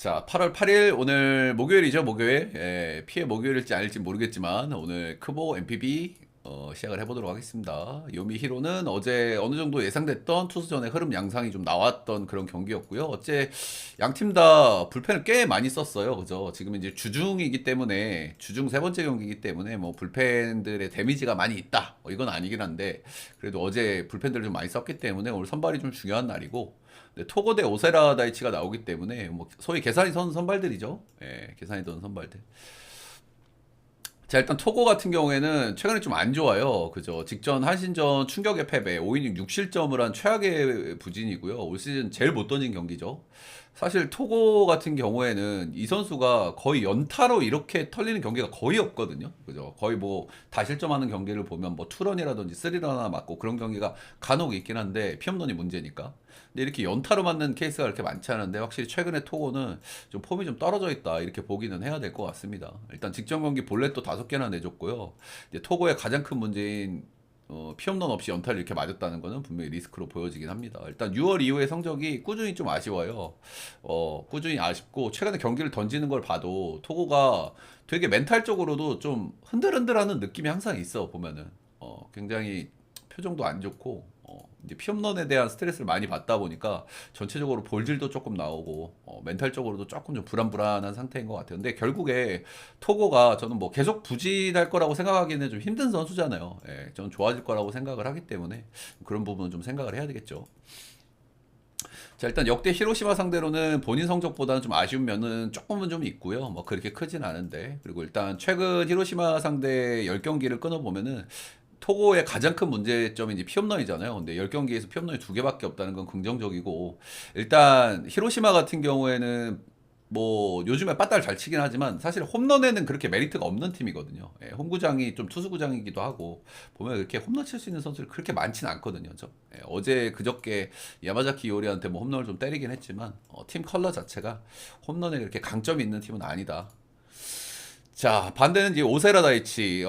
자, 8월 8일 오늘 목요일이죠, 목요일. 예, 피해 목요일일지 아닐지 모르겠지만 오늘 크보 MPB 시작을 해보도록 하겠습니다. 요미 히로는 어제 어느 정도 예상됐던 투수전의 흐름 양상이 좀 나왔던 그런 경기였고요. 어째 양 팀 다 불펜을 꽤 많이 썼어요, 그죠? 지금 이제 주중이기 때문에 주중 세 번째 경기이기 때문에 뭐 불펜들의 데미지가 많이 있다. 이건 아니긴 한데 그래도 어제 불펜들을 좀 많이 썼기 때문에 오늘 선발이 좀 중요한 날이고. 네, 토고 대 오세라 다이치가 나오기 때문에 뭐 소위 계산이 선 선발들이죠. 예, 계산이 던 선발들. 자, 일단 토고 같은 경우에는 최근에 좀 안 좋아요. 그죠? 직전 한신전 충격의 패배, 5이닝 6실점을 한 최악의 부진이고요. 올 시즌 제일 못 던진 경기죠. 사실 토고 같은 경우에는 이 선수가 거의 연타로 이렇게 털리는 경기가 거의 없거든요. 그죠? 거의 뭐 다실점하는 경기를 보면 뭐 투런이라든지 쓰리런 하나 맞고 그런 경기가 간혹 있긴 한데 피홈런이 문제니까. 근데 이렇게 연타로 맞는 케이스가 그렇게 많지 않은데 확실히 최근에 토고는 좀 폼이 좀 떨어져 있다 이렇게 보기는 해야 될 것 같습니다. 일단 직전 경기 볼넷도 5개나 내줬고요. 이제 토고의 가장 큰 문제인 피홈런 없이 연타를 이렇게 맞았다는 거는 분명히 리스크로 보여지긴 합니다. 일단 6월 이후의 성적이 꾸준히 좀 아쉬워요. 꾸준히 아쉽고 최근에 경기를 던지는 걸 봐도 토고가 되게 멘탈적으로도 좀 흔들흔들하는 느낌이 항상 있어 보면은 굉장히 표정도 안 좋고 이제 피홈런에 대한 스트레스를 많이 받다 보니까 전체적으로 볼질도 조금 나오고 멘탈적으로도 조금 좀 불안불안한 상태인 것 같아요. 근데 결국에 토고가 저는 뭐 계속 부진할 거라고 생각하기는 좀 힘든 선수잖아요. 예, 저는 좋아질 거라고 생각을 하기 때문에 그런 부분은 좀 생각을 해야 되겠죠. 자, 일단 역대 히로시마 상대로는 본인 성적보다는 좀 아쉬운 면은 조금은 좀 있고요. 뭐 그렇게 크진 않은데. 그리고 일단 최근 히로시마 상대 10경기를 끊어보면은 토고의 가장 큰 문제점이 이제 피홈런이잖아요. 근데 10경기에서 피홈런이 2개밖에 없다는 건 긍정적이고 일단 히로시마 같은 경우에는 뭐 요즘에 빠따를 잘 치긴 하지만 사실 홈런에는 그렇게 메리트가 없는 팀이거든요. 예, 홈구장이 좀 투수구장이기도 하고 보면 이렇게 홈런 칠 수 있는 선수들이 그렇게 많지는 않거든요. 어제 그저께 야마자키 이오리한테 뭐 홈런을 좀 때리긴 했지만 팀 컬러 자체가 홈런에 그렇게 강점이 있는 팀은 아니다. 자, 반대는 이제 오세라 다이치.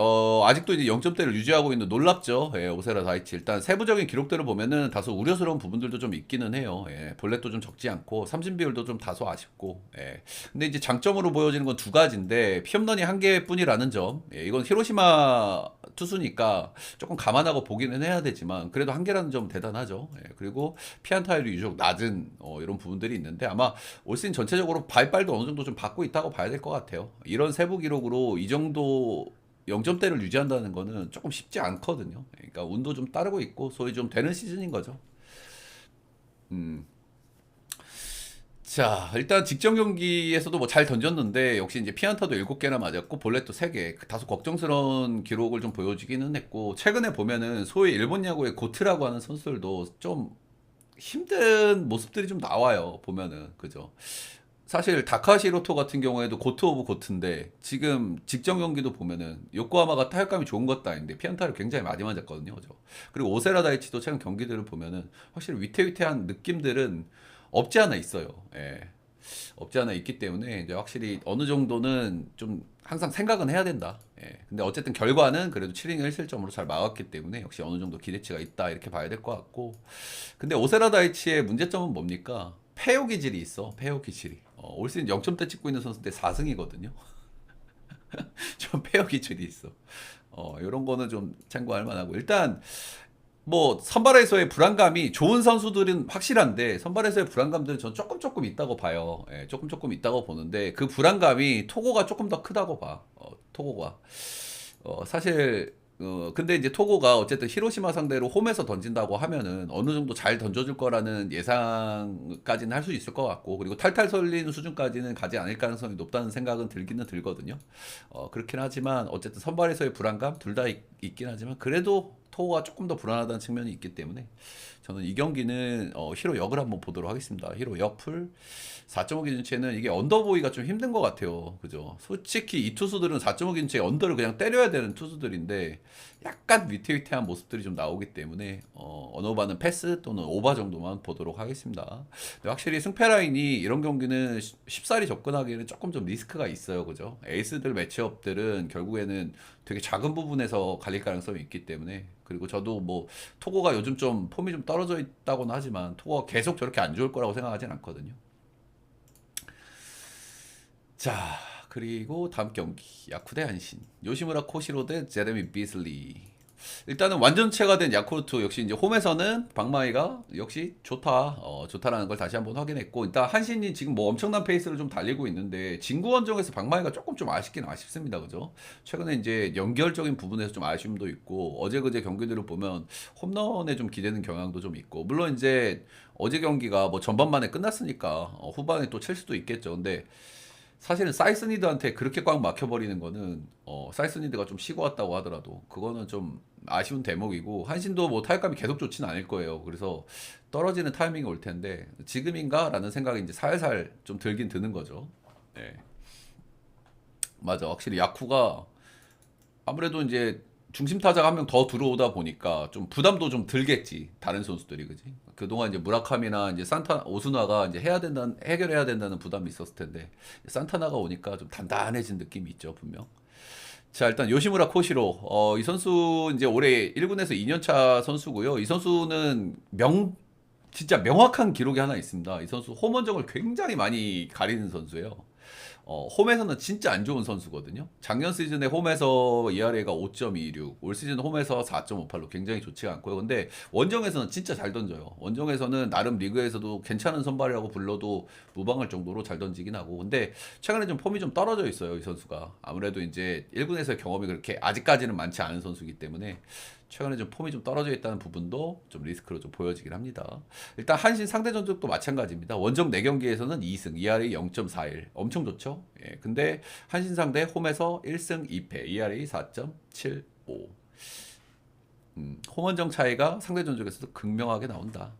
아직도 이제 0점대를 유지하고 있는 놀랍죠. 예, 오세라 다이치. 일단 세부적인 기록들을 보면은 다소 우려스러운 부분들도 좀 있기는 해요. 예, 볼넷도 좀 적지 않고 삼진 비율도 좀 다소 아쉽고. 예. 근데 이제 장점으로 보여지는 건 두 가지인데 피홈런이 한 개뿐이라는 점. 예, 이건 히로시마 투수니까 조금 감안하고 보기는 해야 되지만 그래도 한 개라는 점 대단하죠. 예, 그리고 피안타율이 유독 낮은 이런 부분들이 있는데 아마 올 시즌 전체적으로 발빨도 어느 정도 좀 받고 있다고 봐야 될 것 같아요. 이런 세부 기록으로 이 정도 0점대를 유지한다는 거는 조금 쉽지 않거든요. 그러니까 운도 좀 따르고 있고 소위 좀 되는 시즌인 거죠. 음. 자, 일단 직전 경기에서도 뭐 잘 던졌는데 역시 이제 피안타도 7개나 맞았고 볼넷도 3개. 다소 걱정스러운 기록을 좀 보여주기는 했고 최근에 보면은 소위 일본 야구의 고트라고 하는 선수들도 좀 힘든 모습들이 좀 나와요. 보면은 그죠. 사실 다카시 로토 같은 경우에도 고트 오브 고트인데 지금 직전 경기도 보면은 요코하마가 타격감이 좋은 것도 아닌데 피안타를 굉장히 많이 맞았거든요. 그죠? 그리고 오세라 다이치도 최근 경기들을 보면은 확실히 위태위태한 느낌들은 없지 않아 있어요. 예. 없지 않아 있기 때문에 이제 확실히 어느 정도는 좀 항상 생각은 해야 된다. 예. 근데 어쨌든 결과는 그래도 7이닝 1실점으로 잘 막았기 때문에 역시 어느 정도 기대치가 있다 이렇게 봐야 될 것 같고. 근데 오세라 다이치의 문제점은 뭡니까? 페어 기질이 있어. 페어 기질이. 올 시즌 0점대 찍고 있는 선수인데 4승이거든요. 좀 페어 기질이 있어. 이런 거는 좀 참고할 만하고 일단 뭐 선발에서의 불안감이 좋은 선수들은 확실한데 선발에서의 불안감들은 전 조금 있다고 봐요. 예, 조금 있다고 보는데 그 불안감이 토고가 조금 더 크다고 봐. 토고가 사실 근데 이제 토고가 어쨌든 히로시마 상대로 홈에서 던진다고 하면은 어느 정도 잘 던져줄 거라는 예상까지는 할 수 있을 것 같고 그리고 탈탈 털리는 수준까지는 가지 않을 가능성이 높다는 생각은 들기는 들거든요. 그렇긴 하지만 어쨌든 선발에서의 불안감 둘 다 있긴 하지만 그래도 토고가 조금 더 불안하다는 측면이 있기 때문에 저는 이 경기는 히로 역을 한번 보도록 하겠습니다. 히로 역풀 4.5 기준치에는 이게 언더보기가 좀 힘든 것 같아요. 그죠? 솔직히 이 투수들은 4.5 기준치에 언더를 그냥 때려야 되는 투수들인데 약간 위태위태한 모습들이 좀 나오기 때문에 언어바는 패스 또는 오바 정도만 보도록 하겠습니다. 근데 확실히 승패 라인이 이런 경기는 쉽사리 접근하기에는 조금 좀 리스크가 있어요. 그죠? 에이스들 매치업들은 결국에는 되게 작은 부분에서 갈릴 가능성이 있기 때문에 그리고 저도 뭐 토고가 요즘 좀 폼이 좀 떨어져 있다고는 하지만 토고가 계속 저렇게 안 좋을 거라고 생각하진 않거든요. 자, 그리고 다음 경기 야쿠 대 한신 요시무라 코시로 대 제레미 비슬리. 일단은 완전체가 된 야쿠르트 역시 이제 홈에서는 박마이가 역시 좋다, 좋다라는 걸 다시 한번 확인했고, 일단 한신이 지금 뭐 엄청난 페이스를 좀 달리고 있는데 진구 원정에서 박마이가 조금 좀 아쉽긴 아쉽습니다, 그죠? 최근에 이제 연결적인 부분에서 좀 아쉬움도 있고, 어제 그제 경기들을 보면 홈런에 좀 기대는 경향도 좀 있고, 물론 이제 어제 경기가 뭐 전반만에 끝났으니까 후반에 또 칠 수도 있겠죠. 근데 사실은 사이스니드한테 그렇게 꽉 막혀버리는 거는 사이스니드가 좀 쉬고 왔다고 하더라도 그거는 좀 아쉬운 대목이고, 한신도 뭐 타격감이 계속 좋지는 않을 거예요. 그래서 떨어지는 타이밍이 올 텐데 지금인가라는 생각이 이제 살살 좀 들긴 드는 거죠. 네. 맞아, 확실히 야쿠가 아무래도 이제 중심 타자가 한 명 더 들어오다 보니까 좀 부담도 좀 들겠지, 다른 선수들이, 그지? 그동안 이제 무라카미나 이제 산타 오스나가 이제 해결해야 된다는 부담이 있었을 텐데 산타나가 오니까 좀 단단해진 느낌이 있죠, 분명. 자, 일단 요시무라 코시로, 이 선수 이제 올해 1군에서 2년차 선수고요. 이 선수는 진짜 명확한 기록이 하나 있습니다. 이 선수 홈런정을 굉장히 많이 가리는 선수예요. 홈에서는 진짜 안 좋은 선수거든요. 작년 시즌에 홈에서 ERA가 5.26, 올 시즌 홈에서 4.58로 굉장히 좋지가 않고요. 근데 원정에서는 진짜 잘 던져요. 원정에서는 나름 리그에서도 괜찮은 선발이라고 불러도 무방할 정도로 잘 던지긴 하고. 근데 최근에 좀 폼이 좀 떨어져 있어요, 이 선수가. 아무래도 이제 1군에서의 경험이 그렇게 아직까지는 많지 않은 선수이기 때문에 최근에 좀 폼이 좀 떨어져 있다는 부분도 좀 리스크로 좀 보여지긴 합니다. 일단 한신 상대 전적도 마찬가지입니다. 원정 4경기에서는 2승, ERA 0.41. 엄청 좋죠? 예. 근데 한신 상대 홈에서 1승 2패, ERA 4.75. 홈원정 차이가 상대 전적에서도 극명하게 나온다.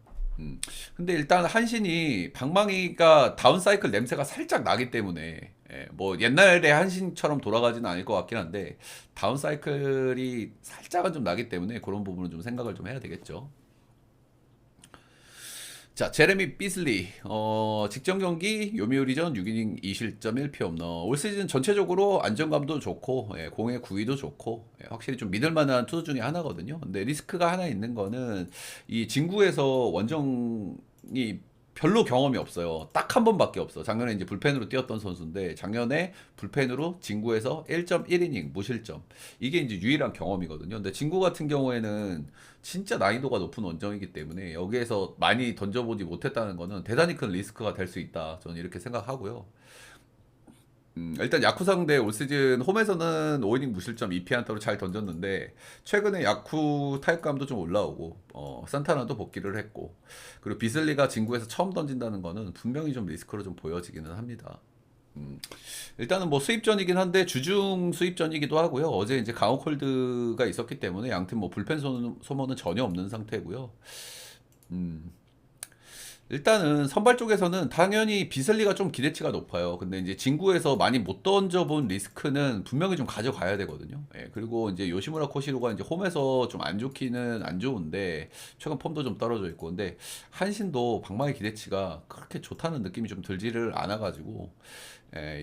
근데 일단 한신이 방망이가 다운사이클 냄새가 살짝 나기 때문에, 뭐 옛날에 한신처럼 돌아가지는 않을 것 같긴 한데 다운사이클이 살짝은 좀 나기 때문에 그런 부분은 좀 생각을 좀 해야 되겠죠. 자, 제레미 비슬리, 직전 경기 요미우리전 6이닝 2실점 1피 홈런. 올 시즌 전체적으로 안정감도 좋고, 공의 구위도 좋고, 확실히 좀 믿을 만한 투수 중에 하나거든요. 근데 리스크가 하나 있는 거는 이 진구에서 원정이 별로 경험이 없어요. 딱 한 번밖에 없어. 작년에 이제 불펜으로 뛰었던 선수인데 작년에 불펜으로 진구에서 1.1이닝 무실점. 이게 이제 유일한 경험이거든요. 근데 진구 같은 경우에는 진짜 난이도가 높은 원정이기 때문에 여기에서 많이 던져보지 못했다는 거는 대단히 큰 리스크가 될 수 있다, 저는 이렇게 생각하고요. 일단 야쿠 상대 올 시즌 홈에서는 5이닝 무실점 2피안타로 잘 던졌는데 최근에 야쿠 타격감도 좀 올라오고, 산타나도 복귀를 했고, 그리고 비슬리가 진구에서 처음 던진다는 거는 분명히 좀 리스크로 좀 보여지기는 합니다. 음, 일단은 뭐 수입전이긴 한데 주중 수입전이기도 하고요. 어제 이제 강호콜드가 있었기 때문에 양팀 뭐 불펜 소모는 전혀 없는 상태고요. 음, 일단은 선발 쪽에서는 당연히 비슬리가 좀 기대치가 높아요. 근데 이제 진구에서 많이 못 던져본 리스크는 분명히 좀 가져가야 되거든요. 예, 그리고 이제 요시무라 코시로가 이제 홈에서 좀 안 좋기는 안 좋은데 최근 폼도 좀 떨어져 있고, 근데 한신도 방망이 기대치가 그렇게 좋다는 느낌이 좀 들지를 않아가지고,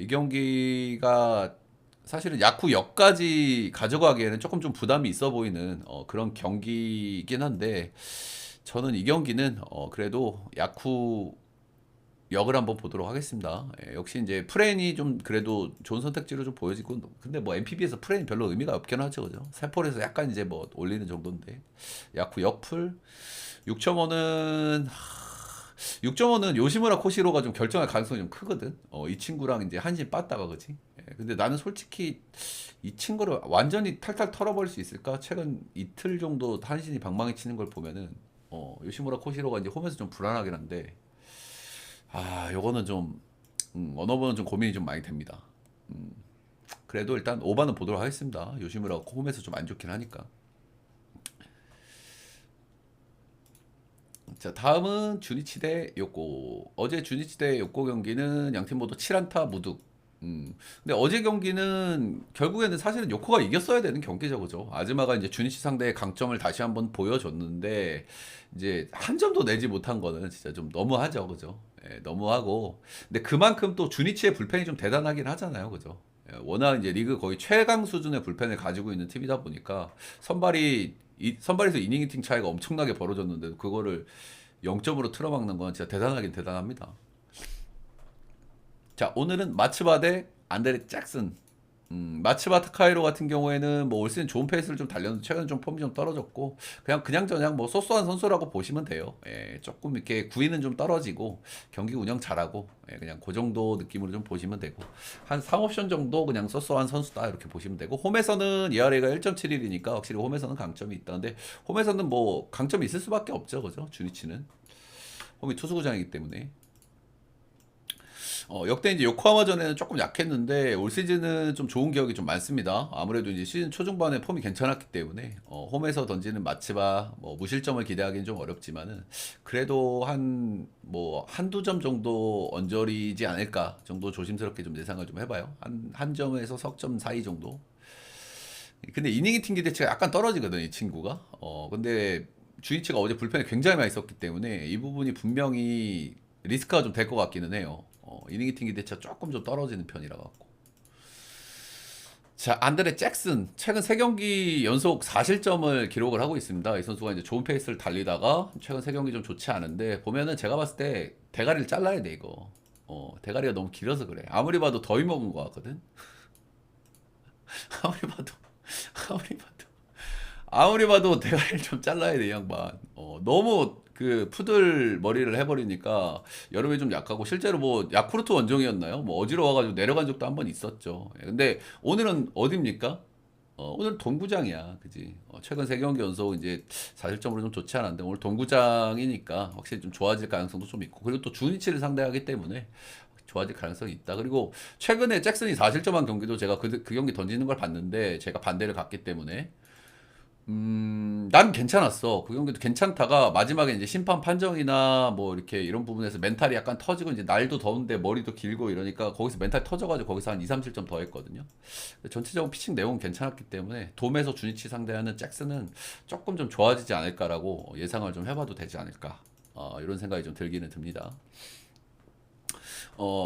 이 경기가 사실은 야쿠 역까지 가져가기에는 조금 좀 부담이 있어 보이는 그런 경기이긴 한데, 저는 이 경기는 그래도 야쿠 역을 한번 보도록 하겠습니다. 역시 이제 프레인이 좀 그래도 좋은 선택지로 좀 보여지고, 근데 뭐 MPB에서 프레인 별로 의미가 없긴 하죠, 그죠? 세폴에서 약간 이제 뭐 올리는 정도인데 야쿠 역풀 6.5는 6.5는 요시무라 코시로가 좀 결정할 가능성이 좀 크거든. 이 친구랑 이제 한신 빠따가, 그지? 근데 나는 솔직히 이 친구를 완전히 탈탈 털어버릴 수 있을까? 최근 이틀 정도 한신이 방망이 치는 걸 보면은 요시무라 코시로가 이제 홈에서 좀 불안하긴 한데, 요거는 좀 언어보는 좀 고민이 좀 많이 됩니다. 그래도 일단 오바는 보도록 하겠습니다. 요시무라 홈에서 좀 안 좋긴 하니까. 자, 다음은 주니치 대 요코. 어제 주니치 대 요코 경기는 양팀 모두 7안타 무득. 근데 어제 경기는 결국에는 사실은 요코가 이겼어야 되는 경기죠, 그죠? 아즈마가 이제 주니치 상대의 강점을 다시 한번 보여줬는데 이제 한 점도 내지 못한 거는 진짜 좀 너무하죠, 그죠? 너무하고. 근데 그만큼 또 주니치의 불펜이 좀 대단하긴 하잖아요, 그죠? 워낙 이제 리그 거의 최강 수준의 불펜을 가지고 있는 팀이다 보니까 선발에서 이닝 히팅 차이가 엄청나게 벌어졌는데 그거를 0점으로 틀어막는 건 진짜 대단하긴 대단합니다. 자, 오늘은 마츠바 대 안드레 잭슨. 마츠바 타카이로 같은 경우에는 뭐 올 시즌 좋은 페이스를 좀 달렸는데 최근에 좀 폼이 좀 떨어졌고 그냥 뭐 소소한 선수라고 보시면 돼요. 예, 조금 이렇게 구위는 좀 떨어지고 경기 운영 잘하고 예, 그냥 그 정도 느낌으로 좀 보시면 되고 한 3옵션 정도 그냥 소소한 선수다 이렇게 보시면 되고 홈에서는 ERA가 1.71이니까 확실히 홈에서는 강점이 있다는데 홈에서는 뭐 강점이 있을 수밖에 없죠, 그죠? 주니치는 홈이 투수구장이기 때문에. 역대 이제 요코하마전에는 조금 약했는데 올 시즌은 좀 좋은 기억이 좀 많습니다. 아무래도 이제 시즌 초중반에 폼이 괜찮았기 때문에 홈에서 던지는 마츠바 뭐 무실점을 기대하기는 좀 어렵지만은 그래도 한 뭐 한두 점 정도 언저리지 않을까 정도 조심스럽게 좀 예상을 좀 해봐요. 한 점에서 석점 사이 정도. 근데 이닝이 튕기 대체가 약간 떨어지거든 이 친구가. 근데 주이치가 어제 불펜을 굉장히 많이 썼기 때문에 이 부분이 분명히 리스크가 좀 될 것 같기는 해요. 이닝이 튕기 대체가 조금 좀 떨어지는 편이라 갖고. 자, 안드레 잭슨 최근 3경기 연속 4실점을 기록을 하고 있습니다. 이 선수가 이제 좋은 페이스를 달리다가 최근 3경기 좀 좋지 않은데 보면은 제가 봤을 때 대가리를 잘라야 돼 이거. 대가리가 너무 길어서 그래. 아무리 봐도 더위 먹은 것 같거든. 아무리 봐도 아무리 봐도 아무리 봐도 대가리를 좀 잘라야 돼, 이 양반. 너무 그 푸들 머리를 해버리니까 여름에 좀 약하고 실제로 뭐 야쿠르트 원정이었나요? 뭐 어지러워가지고 내려간 적도 한 번 있었죠. 예, 근데 오늘은 어딥니까? 오늘 동구장이야, 그지? 최근 3경기 연속 이제 4실점으로 좀 좋지 않았는데 오늘 동구장이니까 확실히 좀 좋아질 가능성도 좀 있고 그리고 또 주니치를 상대하기 때문에 좋아질 가능성이 있다. 그리고 최근에 잭슨이 4실점한 경기도 제가 그 경기 던지는 걸 봤는데 제가 반대를 갔기 때문에 난 괜찮았어. 그 경기도 괜찮다가 마지막에 이제 심판 판정이나 뭐 이렇게 이런 부분에서 멘탈이 약간 터지고 이제 날도 더운데 머리도 길고 이러니까 거기서 멘탈 터져가지고 거기서 한 2, 3실점 더 했거든요. 전체적으로 피칭 내용은 괜찮았기 때문에 돔에서 주니치 상대하는 잭슨은 조금 좀 좋아지지 않을까라고 예상을 좀 해봐도 되지 않을까. 이런 생각이 좀 들기는 듭니다.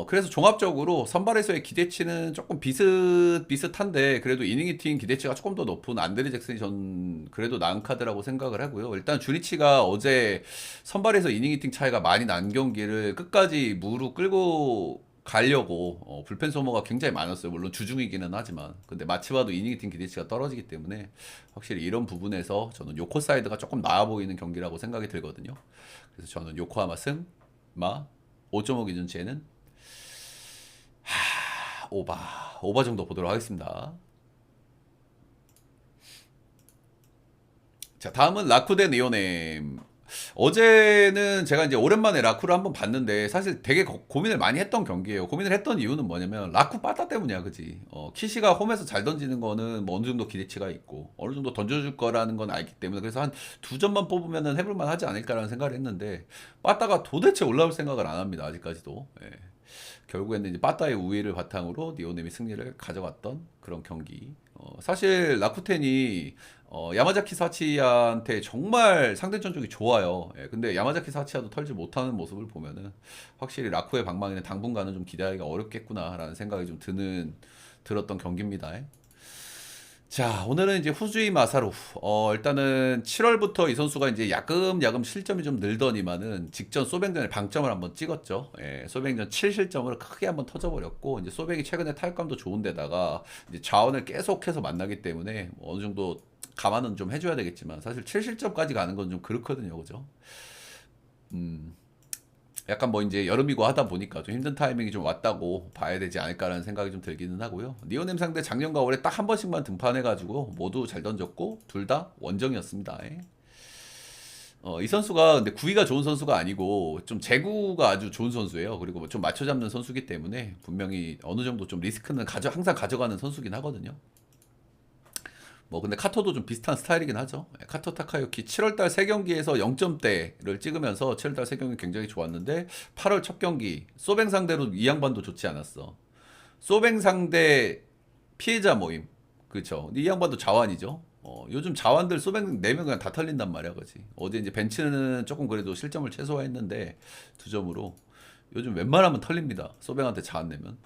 그래서 종합적으로 선발에서의 기대치는 조금 비슷한데, 그래도 이닝 히팅 기대치가 조금 더 높은 안드레 잭슨이 전 그래도 나은 카드라고 생각을 하고요. 일단 주리치가 어제 선발에서 이닝 히팅 차이가 많이 난 경기를 끝까지 무로 끌고 가려고 불펜 소모가 굉장히 많았어요. 물론 주중이기는 하지만. 근데 마치바도 이닝 히팅 기대치가 떨어지기 때문에 확실히 이런 부분에서 저는 요코 사이드가 조금 나아 보이는 경기라고 생각이 들거든요. 그래서 저는 요코하마 승, 마, 5.5 기준치에는 오바 정도 보도록 하겠습니다. 자, 다음은 라쿠 대 니오넴. 어제는 제가 이제 오랜만에 라쿠를 한번 봤는데 사실 되게 고민을 많이 했던 경기예요. 고민을 했던 이유는 뭐냐면 라쿠 빠따 때문이야, 그지? 키시가 홈에서 잘 던지는 거는 뭐 어느 정도 기대치가 있고 어느 정도 던져줄 거라는 건 알기 때문에 그래서 한 두 점만 뽑으면은 해볼만 하지 않을까라는 생각을 했는데 빠따가 도대체 올라올 생각을 안 합니다, 아직까지도. 예. 결국에는 이제 빠따의 우위를 바탕으로 니오넴이 승리를 가져갔던 그런 경기. 사실 라쿠텐이 야마자키 사치한테 정말 상대 전적이 좋아요. 예, 근데 야마자키 사치야도 털지 못하는 모습을 보면은 확실히 라쿠의 방망이는 당분간은 좀 기대하기가 어렵겠구나라는 생각이 좀 들었던 경기입니다. 자, 오늘은 이제 후주이 마사루. 일단은 7월부터 이 선수가 이제 야금야금 실점이 좀 늘더니만은 직전 소뱅전에 방점을 한번 찍었죠. 예, 소뱅전 7실점으로 크게 한번 터져버렸고, 이제 소뱅이 최근에 타격감도 좋은데다가 이제 자원을 계속해서 만나기 때문에 뭐 어느 정도 감안은 좀 해줘야 되겠지만, 사실 7실점까지 가는 건 좀 그렇거든요. 그죠? 약간 뭐 이제 여름이고 하다 보니까 좀 힘든 타이밍이 좀 왔다고 봐야 되지 않을까라는 생각이 좀 들기는 하고요. 니오넴 상대 작년과 올해 딱 한 번씩만 등판해가지고 모두 잘 던졌고 둘 다 원정이었습니다. 예. 이 선수가 근데 구위가 좋은 선수가 아니고 좀 제구가 아주 좋은 선수예요. 그리고 뭐좀 맞춰 잡는 선수기 때문에 분명히 어느 정도 좀 리스크는 항상 가져가는 선수긴 하거든요. 뭐 근데 카토도 좀 비슷한 스타일이긴 하죠. 예, 카토 타카유키 7월달 3경기에서 0점대를 찍으면서 7월달 3경기 굉장히 좋았는데 8월 첫 경기 소뱅 상대로 이 양반도 좋지 않았어. 소뱅 상대 피해자 모임. 그렇죠. 이 양반도 자완이죠. 요즘 자완들 소뱅 4명 그냥 다 털린단 말이야, 그지? 어제 이제 벤츠는 조금 그래도 실점을 최소화했는데 2점으로 요즘 웬만하면 털립니다. 소뱅한테 자완 내면.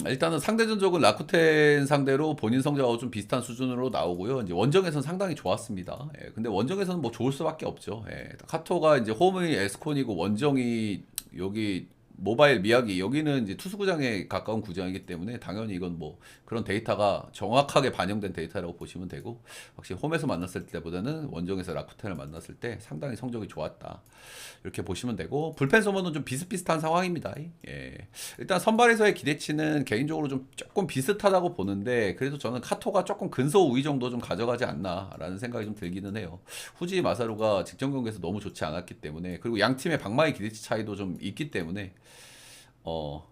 일단은 상대 전적은 라쿠텐 상대로 본인 성적하고 좀 비슷한 수준으로 나오고요. 이제 원정에서는 상당히 좋았습니다. 예, 근데 원정에서는 뭐 좋을 수밖에 없죠. 예, 카토가 이제 홈이 에스콘이고 원정이 여기 모바일 미야기 여기는 이제 투수구장에 가까운 구장이기 때문에 당연히 이건 뭐 그런 데이터가 정확하게 반영된 데이터라고 보시면 되고, 확실히 홈에서 만났을 때보다는 원정에서 라쿠텐을 만났을 때 상당히 성적이 좋았다 이렇게 보시면 되고, 불펜 소모는 좀 비슷비슷한 상황입니다. 예. 일단 선발에서의 기대치는 개인적으로 좀 조금 비슷하다고 보는데, 그래도 저는 카토가 조금 근소 우위 정도 좀 가져가지 않나라는 생각이 좀 들기는 해요. 후지 마사루가 직전 경기에서 너무 좋지 않았기 때문에, 그리고 양 팀의 방망이 기대치 차이도 좀 있기 때문에 어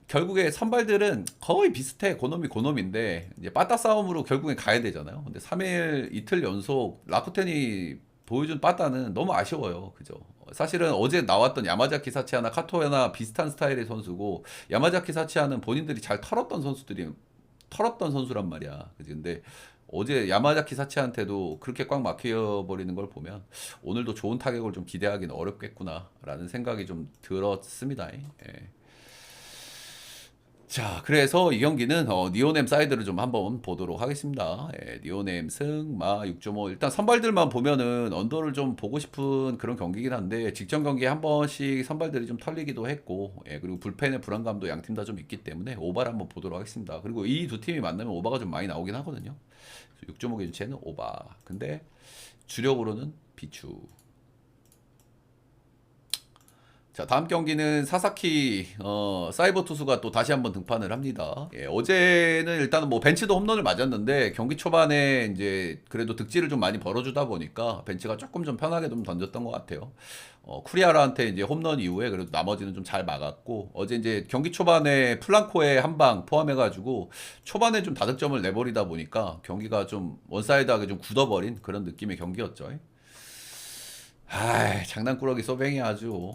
결국에 선발들은 거의 비슷해. 고놈인데 이제 빠따 싸움으로 결국엔 가야 되잖아요. 근데 3일 이틀 연속 라쿠텐이 보여준 빠따는 너무 아쉬워요. 그죠? 사실은 어제 나왔던 야마자키 사치아나 카토야나 비슷한 스타일의 선수고, 야마자키 사치아는 본인들이 잘 털었던 선수란 말이야. 그지? 근데 어제 야마자키 사치한테도 그렇게 꽉 막혀버리는 걸 보면 오늘도 좋은 타격을 좀 기대하기는 어렵겠구나라는 생각이 좀 들었습니다. 예. 자, 그래서 이 경기는 니오넴 사이드를 좀 한번 보도록 하겠습니다. 예, 니오넴 승, 마 6.5. 일단 선발들만 보면은 언더를 좀 보고 싶은 그런 경기긴 한데, 직전 경기에 한 번씩 선발들이 좀 털리기도 했고, 예, 그리고 불펜의 불안감도 양 팀 다 좀 있기 때문에 오바를 한번 보도록 하겠습니다. 그리고 이 두 팀이 만나면 오바가 좀 많이 나오긴 하거든요. 6.5 기준치에는 오바. 근데 주력으로는 비추. 자, 다음 경기는 사사키 사이버 투수가 또 다시 한번 등판을 합니다. 예, 어제는 일단은 뭐 벤치도 홈런을 맞았는데, 경기 초반에 이제 그래도 득지를 좀 많이 벌어주다 보니까 벤치가 조금 좀 편하게 좀 던졌던 것 같아요. 쿠리아라한테 이제 홈런 이후에 그래도 나머지는 좀 잘 막았고, 어제 이제 경기 초반에 플랑코의 한 방 포함해가지고 초반에 좀 다득점을 내버리다 보니까 경기가 좀 원사이드하게 좀 굳어버린 그런 느낌의 경기였죠. 아, 장난꾸러기 소뱅이 아주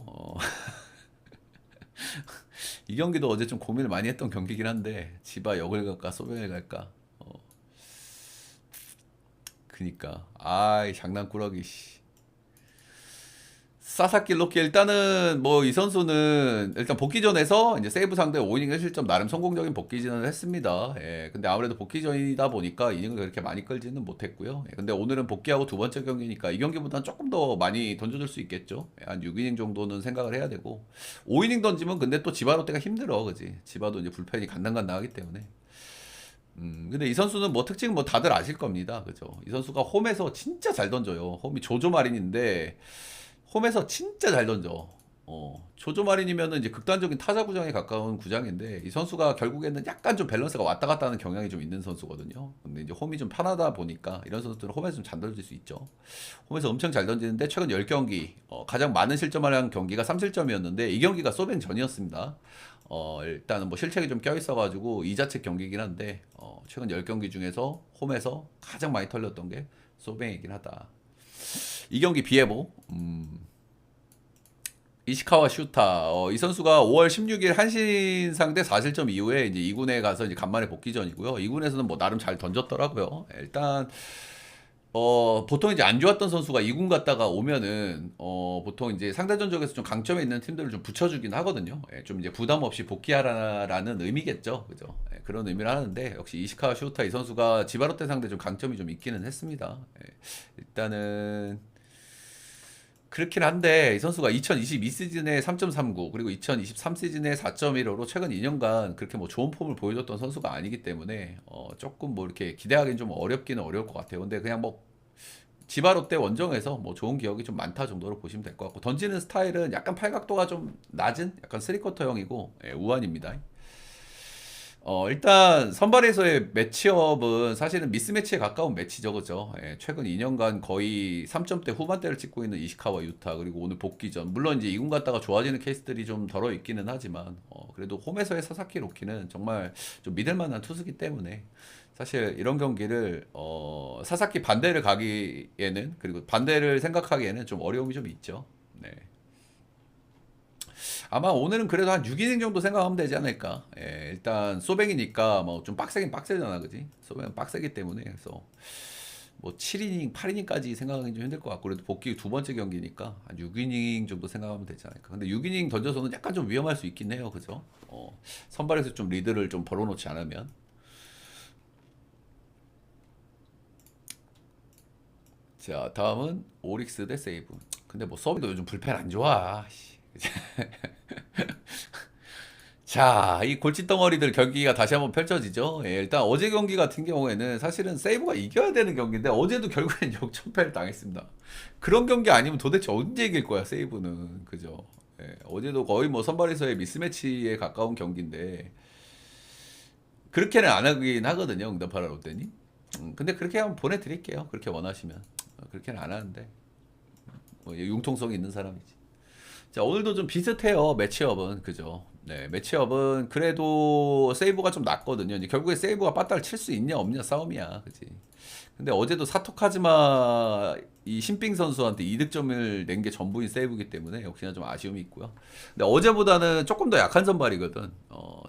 이 경기도 어제 좀 고민을 많이 했던 경기긴 한데, 지바 역을 갈까 소뱅을 갈까. 그니까 아이 장난꾸러기 씨. 사사키 로키, 일단은 뭐 이 선수는 일단 복귀전에서 이제 세이브 상대 5이닝 1실점 나름 성공적인 복귀전을 했습니다. 예, 근데 아무래도 복귀전이다 보니까 이닝을 그렇게 많이 끌지는 못했고요. 예, 근데 오늘은 복귀하고 두 번째 경기니까 이 경기보다는 조금 더 많이 던져줄 수 있겠죠. 예, 한 6이닝 정도는 생각을 해야 되고, 5이닝 던지면 근데 또 지바 롯데가 힘들어, 그지? 지바도 이제 불펜이 간당간당하기 때문에. 근데 이 선수는 뭐 특징 뭐 다들 아실 겁니다. 그죠? 이 선수가 홈에서 진짜 잘 던져요. 홈이 조조 마린인데 홈에서 진짜 잘 던져. 조조 마린이면은 이제 극단적인 타자 구장에 가까운 구장인데, 이 선수가 결국에는 약간 좀 밸런스가 왔다 갔다 하는 경향이 좀 있는 선수거든요. 근데 이제 홈이 좀 편하다 보니까 이런 선수들은 홈에서 좀 잘 던질 수 있죠. 홈에서 엄청 잘 던지는데 최근 10경기 가장 많은 실점을 한 경기가 3실점이었는데, 이 경기가 소뱅 전이었습니다. 일단은 뭐 실책이 좀 껴있어가지고 이자책 경기긴 한데, 최근 10경기 중에서 홈에서 가장 많이 털렸던 게 소뱅이긴 하다. 이 경기 비에보, 이시카와 슈타. 이 선수가 5월 16일 한신 상대 4실점 이후에 이제 2군에 가서 이제 간만에 복귀전이고요. 2군에서는 뭐 나름 잘 던졌더라고요. 일단 보통 이제 안 좋았던 선수가 2군 갔다가 오면은 보통 이제 상대 전적에서 좀 강점에 있는 팀들을 좀 붙여주긴 하거든요. 예, 좀 이제 부담 없이 복귀하라는 의미겠죠, 그죠? 예, 그런 의미를 하는데, 역시 이시카와 슈타 이 선수가 지바롯데 상대 좀 강점이 좀 있기는 했습니다. 예, 일단은 그렇긴 한데, 이 선수가 2022 시즌에 3.39 그리고 2023 시즌에 4.15로 최근 2년간 그렇게 뭐 좋은 폼을 보여줬던 선수가 아니기 때문에 조금 뭐 이렇게 기대하기는 좀 어렵기는 어려울 것 같아요. 근데 그냥 뭐 지바롯데 원정에서 뭐 좋은 기억이 좀 많다 정도로 보시면 될 것 같고, 던지는 스타일은 약간 팔각도가 좀 낮은 약간 스리쿼터형이고, 예, 우완입니다. 일단 선발에서의 매치업은 사실은 미스매치에 가까운 매치죠, 그죠? 예, 최근 2년간 거의 3점대 후반대를 찍고 있는 이시카와 유타, 그리고 오늘 복귀전. 물론 이제 2군 갔다가 좋아지는 케이스들이 좀 덜어 있기는 하지만, 그래도 홈에서의 사사키 로키는 정말 좀 믿을만한 투수기 때문에 사실 이런 경기를 사사키 반대를 가기에는, 그리고 반대를 생각하기에는 좀 어려움이 좀 있죠. 네. 아마 오늘은 그래도 한 6이닝 정도 생각하면 되지 않을까. 예, 일단 소뱅이니까 뭐 좀 빡세긴 빡세잖아, 그지? 소뱅은 빡세기 때문에, 그래서 뭐 7이닝, 8이닝까지 생각하기 좀 힘들 것 같고, 그래도 복귀 두 번째 경기니까 한 6이닝 정도 생각하면 되지 않을까. 근데 6이닝 던져서는 약간 좀 위험할 수 있긴 해요, 그죠? 선발에서 좀 리드를 좀 벌어놓지 않으면. 자, 다음은 오릭스 대 세이브. 근데 뭐 서비도 요즘 불펜 안 좋아. 씨. 자, 이 골칫덩어리들 경기가 다시 한번 펼쳐지죠. 예, 일단 어제 경기 같은 경우에는 사실은 세이브가 이겨야 되는 경기인데 어제도 결국엔 역전패를 당했습니다. 그런 경기 아니면 도대체 언제 이길 거야, 세이브는. 그죠? 예, 어제도 거의 뭐 선발에서의 미스매치에 가까운 경기인데 그렇게는 안 하긴 하거든요, 응답하라 롯데니. 근데 그렇게 한번 보내드릴게요. 그렇게 원하시면. 그렇게는 안 하는데 뭐 융통성이 있는 사람이지. 자, 오늘도 좀 비슷해요. 매치업은. 그죠? 네, 매치업은 그래도 세이브가 좀 낫거든요. 이제 결국에 세이브가 빠따를 칠 수 있냐 없냐 싸움이야. 그지? 근데 어제도 사토카즈마 이 신빙 선수한테 이득점을 낸 게 전부인 세이브이기 때문에 역시나 좀 아쉬움이 있고요. 근데 어제보다는 조금 더 약한 선발이거든.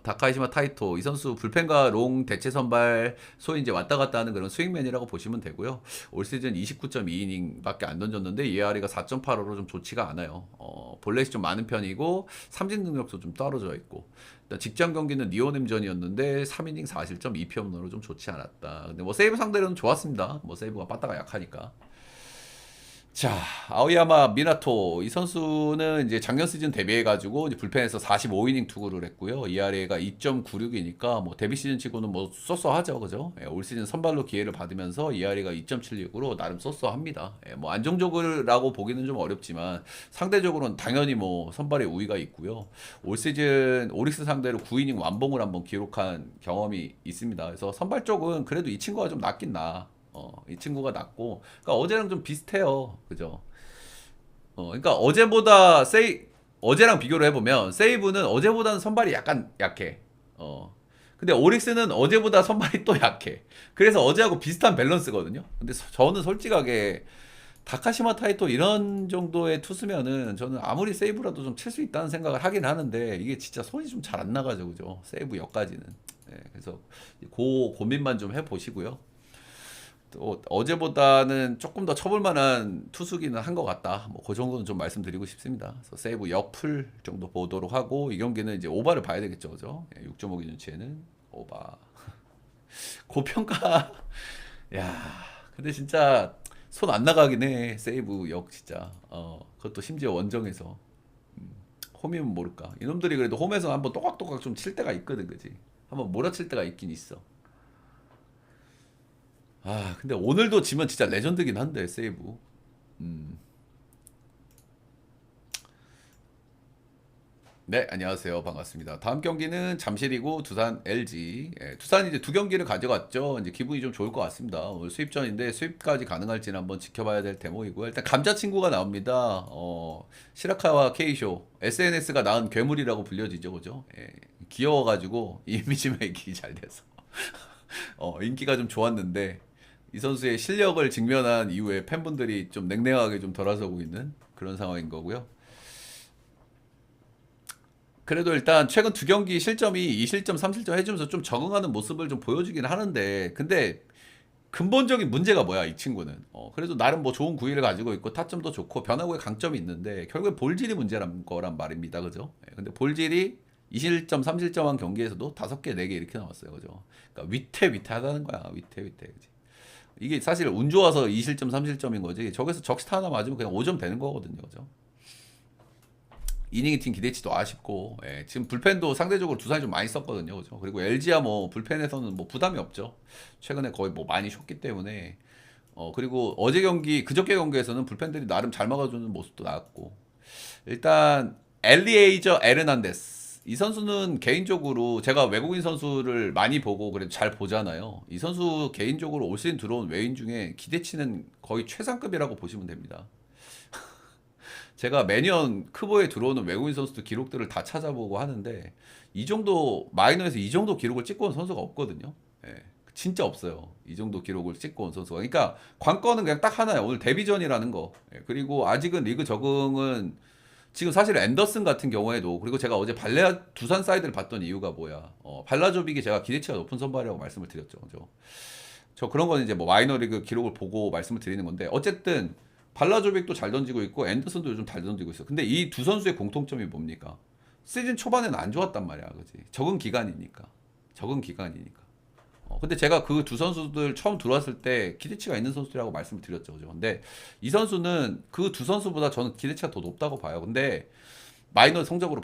다카이시마 타이토 이 선수 불펜과 롱 대체 선발 소위 이제 왔다 갔다 하는 그런 스윙맨이라고 보시면 되고요. 올 시즌 29.2이닝밖에 안 던졌는데 ERA가 4.85로 좀 좋지가 않아요. 볼넷이 좀 많은 편이고 삼진 능력도 좀 떨어져 있고. 일단 직전 경기는 니오넴전이었는데 3이닝 4실점 2피홈런으로 좀 좋지 않았다. 근데 뭐 세이브 상대로는 좋았습니다. 뭐 세이브가 빠따가 약하니까. 자, 아오야마 미나토 이 선수는 이제 작년 시즌 데뷔해가지고 이제 불펜에서 45이닝 투구를 했고요. ERA가 2.96이니까 뭐 데뷔 시즌 치고는 뭐 쏘쏘하죠, 그죠? 예, 올 시즌 선발로 기회를 받으면서 ERA가 2.76으로 나름 쏘쏘합니다. 예, 뭐 안정적이라고 보기는 좀 어렵지만 상대적으로는 당연히 뭐 선발의 우위가 있고요. 올 시즌 오릭스 상대로 9이닝 완봉을 한번 기록한 경험이 있습니다. 그래서 선발 쪽은 그래도 이 친구가 좀 낫긴 나. 이 친구가 낫고, 그러니까 어제랑 좀 비슷해요. 그죠? 그러니까 어제랑 비교를 해보면 세이브는 어제보다는 선발이 약간 약해. 근데 오릭스는 어제보다 선발이 또 약해. 그래서 어제하고 비슷한 밸런스거든요. 근데 저는 솔직하게 다카시마 타이토 이런 정도의 투수면은 저는 아무리 세이브라도 좀 칠 수 있다는 생각을 하긴 하는데 이게 진짜 손이 좀 잘 안 나가죠, 그죠? 세이브 역까지는. 그래서 고민만 좀 해보시고요. 또 어제보다는 조금 더 쳐볼 만한 투수기는 한 것 같다. 뭐 그 정도는 좀 말씀드리고 싶습니다. 그래서 세이브 역풀 정도 보도록 하고 이 경기는 이제 오바를 봐야 되겠죠, 그죠? 6.5 기준치에는 오바. 고평가. 야, 근데 진짜 손 안 나가긴 해. 세이브 역 진짜. 그것도 심지어 원정에서 홈이면 모를까. 이놈들이 그래도 홈에서 한번 또각또각 좀 칠 때가 있거든, 그지? 한번 몰아칠 때가 있긴 있어. 근데 오늘도 지면 진짜 레전드긴 한데, 세이브. 음. 네, 안녕하세요. 반갑습니다. 다음 경기는 잠실이고 두산 LG. 두산이 이제 두 경기를 가져갔죠. 이제 기분이 좀 좋을 것 같습니다. 오늘 수입전인데 수입까지 가능할지는 한번 지켜봐야 될 대목이고요. 일단 감자 친구가 나옵니다. 시라카와 케이쇼. SNS가 낳은 괴물이라고 불려지죠, 그죠? 귀여워가지고 이미지 메이킹이 잘 돼서 인기가 좀 좋았는데 이 선수의 실력을 직면한 이후에 팬분들이 좀 냉랭하게 좀 돌아서고 있는 그런 상황인 거고요. 그래도 일단 최근 두 경기 실점이 2실점, 3실점 해주면서 좀 적응하는 모습을 좀 보여주긴 하는데, 근데 근본적인 문제가 뭐야, 이 친구는. 그래도 나름 뭐 좋은 구위를 가지고 있고 타점도 좋고 변화구에 강점이 있는데 결국에 볼질이 문제란 거란 말입니다. 그죠? 근데 볼질이 2실점, 3실점한 경기에서도 5개, 4개 이렇게 나왔어요. 그죠? 그러니까 위태위태하다는 거야. 위태위태. 그지? 이게 사실 운 좋아서 2실점, 3실점인 거지. 저기서 적시타 하나 맞으면 그냥 5점 되는 거거든요. 그죠? 이닝이 팀 기대치도 아쉽고 지금 불펜도 상대적으로 두산이 좀 많이 썼거든요, 그죠? 그리고 LG야 뭐 불펜에서는 뭐 부담이 없죠. 최근에 거의 뭐 많이 쉬었기 때문에 그리고 어제 경기 그저께 경기에서는 불펜들이 나름 잘 막아주는 모습도 나왔고 일단 엘리에이저 에르난데스 이 선수는 개인적으로 제가 외국인 선수를 많이 보고 그래도 잘 보잖아요. 이 선수 개인적으로 올 시즌 들어온 외인 중에 기대치는 거의 최상급이라고 보시면 됩니다. 제가 매년 크보에 들어오는 외국인 선수들 기록들을 다 찾아보고 하는데 이 정도 마이너에서 이 정도 기록을 찍고 온 선수가 없거든요. 진짜 없어요. 이 정도 기록을 찍고 온 선수가. 그러니까 관건은 그냥 딱 하나예요. 오늘 데뷔전이라는 거. 그리고 아직은 리그 적응은 지금 사실 앤더슨 같은 경우에도 그리고 제가 어제 두산 사이드를 봤던 이유가 뭐야? 발라조빅이 제가 기대치가 높은 선발이라고 말씀을 드렸죠. 그죠? 저 그런 건 이제 뭐 마이너리그 기록을 보고 말씀을 드리는 건데 어쨌든 발라조빅도 잘 던지고 있고 앤더슨도 요즘 잘 던지고 있어. 근데 이 두 선수의 공통점이 뭡니까? 시즌 초반에는 안 좋았단 말이야, 그지? 적응 기간이니까. 적응 기간이니까. 근데 제가 그 두 선수들 처음 들어왔을 때 기대치가 있는 선수들이라고 말씀을 드렸죠. 그죠? 근데 이 선수는 그 두 선수보다 저는 기대치가 더 높다고 봐요. 근데 마이너 성적으로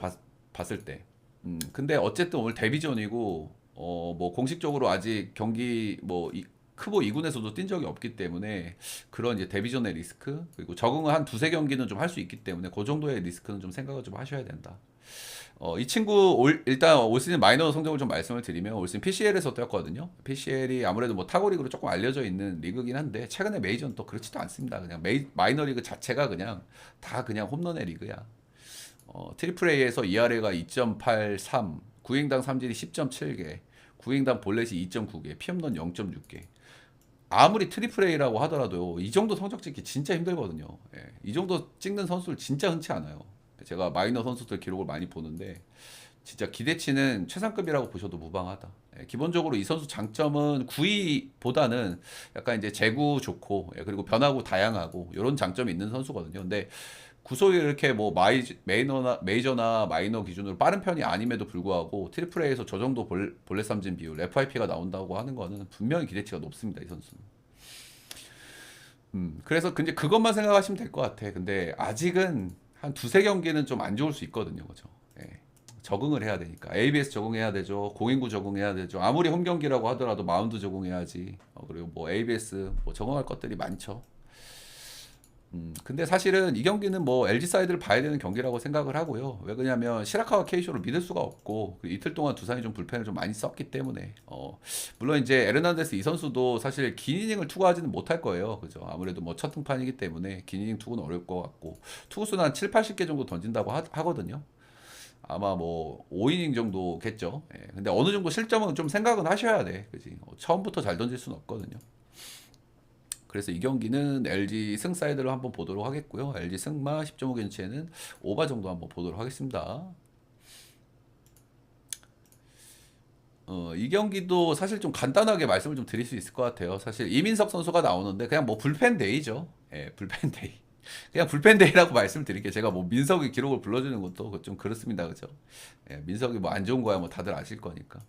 봤을 때. 근데 어쨌든 오늘 데뷔전이고, 뭐 공식적으로 아직 경기 뭐 크보 2군에서도 뛴 적이 없기 때문에 그런 이제 데뷔전의 리스크, 그리고 적응을 한 두세 경기는 좀 할 수 있기 때문에 그 정도의 리스크는 좀 생각을 좀 하셔야 된다. 이 친구 일단 올 시즌 마이너 성적을 좀 말씀을 드리면 올 시즌 PCL에서 뛰었거든요. PCL이 아무래도 뭐 타고 리그로 조금 알려져 있는 리그긴 한데 최근에 메이저는 또 그렇지도 않습니다. 그냥 마이너 리그 자체가 그냥 다 그냥 홈런의 리그야. 트리플 A에서 ERA가 2.83, 구행당 삼진이 10.7개, 구행당 볼넷이 2.9개, 피홈런 0.6개. 아무리 트리플 A라고 하더라도 이 정도 성적 찍기 진짜 힘들거든요. 예, 이 정도 찍는 선수를 진짜 흔치 않아요. 제가 마이너 선수들 기록을 많이 보는데 진짜 기대치는 최상급이라고 보셔도 무방하다. 예, 기본적으로 이 선수 장점은 구위보다는 약간 이제 제구 좋고, 예, 그리고 변화구 다양하고 이런 장점이 있는 선수거든요. 근데 구속이 이렇게 뭐 메이저나 마이너 기준으로 빠른 편이 아님에도 불구하고 트리플 A에서 저 정도 볼넷 삼진 비율, FIP가 나온다고 하는 거는 분명히 기대치가 높습니다. 이 선수는. 그래서 근데 그것만 생각하시면 될 것 같아. 근데 아직은 한 두세 경기는 좀 안 좋을 수 있거든요. 그죠? 예. 적응을 해야 되니까. ABS 적응해야 되죠. 공인구 적응해야 되죠. 아무리 홈 경기라고 하더라도 마운드 적응해야지. 그리고 뭐 ABS 뭐 적응할 것들이 많죠. 근데 사실은 이 경기는 뭐 LG 사이드를 봐야 되는 경기라고 생각을 하고요. 왜 그러냐면 시라카와 케이쇼를 믿을 수가 없고 그 이틀 동안 두산이 좀 불펜을 좀 많이 썼기 때문에 물론 이제 에르난데스 이 선수도 사실 긴 이닝을 투구하지는 못할 거예요. 그죠? 아무래도 뭐 첫 등판이기 때문에 긴 이닝 투구는 어려울 것 같고 투구수는 한 7, 80개 정도 던진다고 하거든요. 아마 뭐 5이닝 정도겠죠. 예. 근데 어느 정도 실점은 좀 생각은 하셔야 돼. 그지? 처음부터 잘 던질 수는 없거든요. 그래서 이 경기는 LG 승 사이드로 한번 보도록 하겠고요. LG 승마 10.5견치에는 오바 정도 한번 보도록 하겠습니다. 이 경기도 사실 좀 간단하게 말씀을 좀 드릴 수 있을 것 같아요. 사실 이민석 선수가 나오는데 그냥 뭐 불펜 데이죠. 예, 불펜 데이. 그냥 불펜 데이라고 말씀드릴게요. 제가 뭐 민석이 기록을 불러주는 것도 좀 그렇습니다. 그죠? 예, 민석이 뭐 안 좋은 거야 뭐 다들 아실 거니까.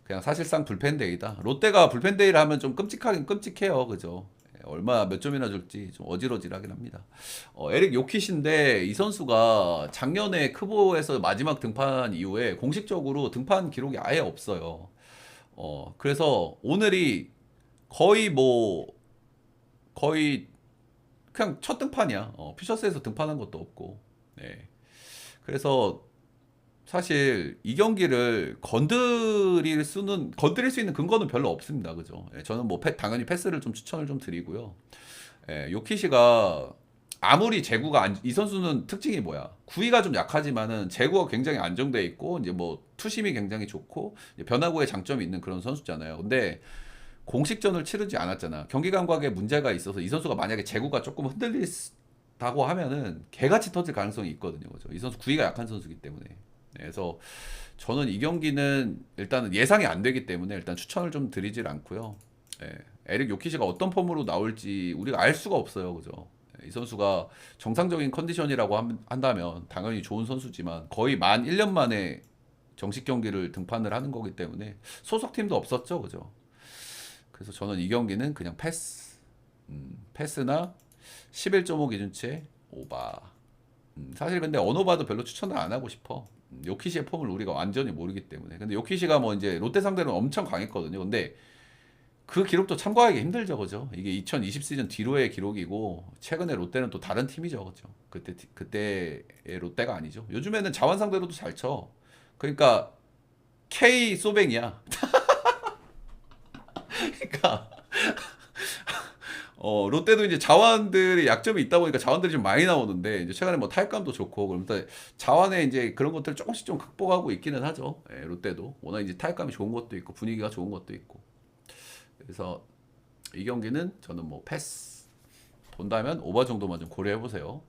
그냥 사실상 불펜 데이다. 롯데가 불펜 데이를 하면 좀 끔찍하긴 끔찍해요. 그죠? 얼마 몇 점이나 줄지 좀 어지러지하긴 합니다. 에릭 요킷인데 이 선수가 작년에 크보에서 마지막 등판 이후에 공식적으로 등판 기록이 아예 없어요. 그래서 오늘이 거의 뭐 거의 그냥 첫 등판이야. 퓨처스에서 등판한 것도 없고. 네. 그래서 사실 이 경기를 건드릴 수 있는 근거는 별로 없습니다. 그죠? 예, 저는 뭐 당연히 패스를 좀 추천을 좀 드리고요. 예, 요키시가 아무리 이 선수는 특징이 뭐야? 구위가 좀 약하지만은 제구가 굉장히 안정돼 있고 이제 뭐 투심이 굉장히 좋고 이제 변화구에 장점이 있는 그런 선수잖아요. 근데 공식전을 치르지 않았잖아. 경기 감각에 문제가 있어서 이 선수가 만약에 제구가 조금 흔들리다고 하면은 개같이 터질 가능성이 있거든요. 그죠? 이 선수 구위가 약한 선수이기 때문에. 그래서 저는 이 경기는 일단은 예상이 안 되기 때문에 일단 추천을 좀 드리질 않고요. 예, 에릭 요키시가 어떤 폼으로 나올지 우리가 알 수가 없어요. 그죠? 예, 이 선수가 정상적인 컨디션이라고 한다면 당연히 좋은 선수지만 거의 만 1년 만에 정식 경기를 등판을 하는 거기 때문에 소속팀도 없었죠. 그죠? 그래서 저는 이 경기는 그냥 패스나 11.5 기준치의 오바. 사실 근데 언어바도 별로 추천을 안 하고 싶어. 요키시의 폼을 우리가 완전히 모르기 때문에. 근데 요키시가 뭐 이제 롯데 상대로 엄청 강했거든요. 근데 그 기록도 참고하기 힘들죠, 그죠? 이게 2020 시즌 뒤로의 기록이고 최근에 롯데는 또 다른 팀이죠, 그죠? 그때의 롯데가 아니죠. 요즘에는 자완 상대로도 잘 쳐. 그러니까 K 소뱅이야. 그러니까 롯데도 이제 자원들이 약점이 있다 보니까 자원들이 좀 많이 나오는데 이제 최근에 뭐 타격감도 좋고 그럼 또 자원에 이제 그런 것들 조금씩 좀 극복하고 있기는 하죠. 예, 롯데도 워낙 이제 타격감이 좋은 것도 있고 분위기가 좋은 것도 있고 그래서 이 경기는 저는 뭐 패스 본다면 오버 정도만 좀 고려해 보세요.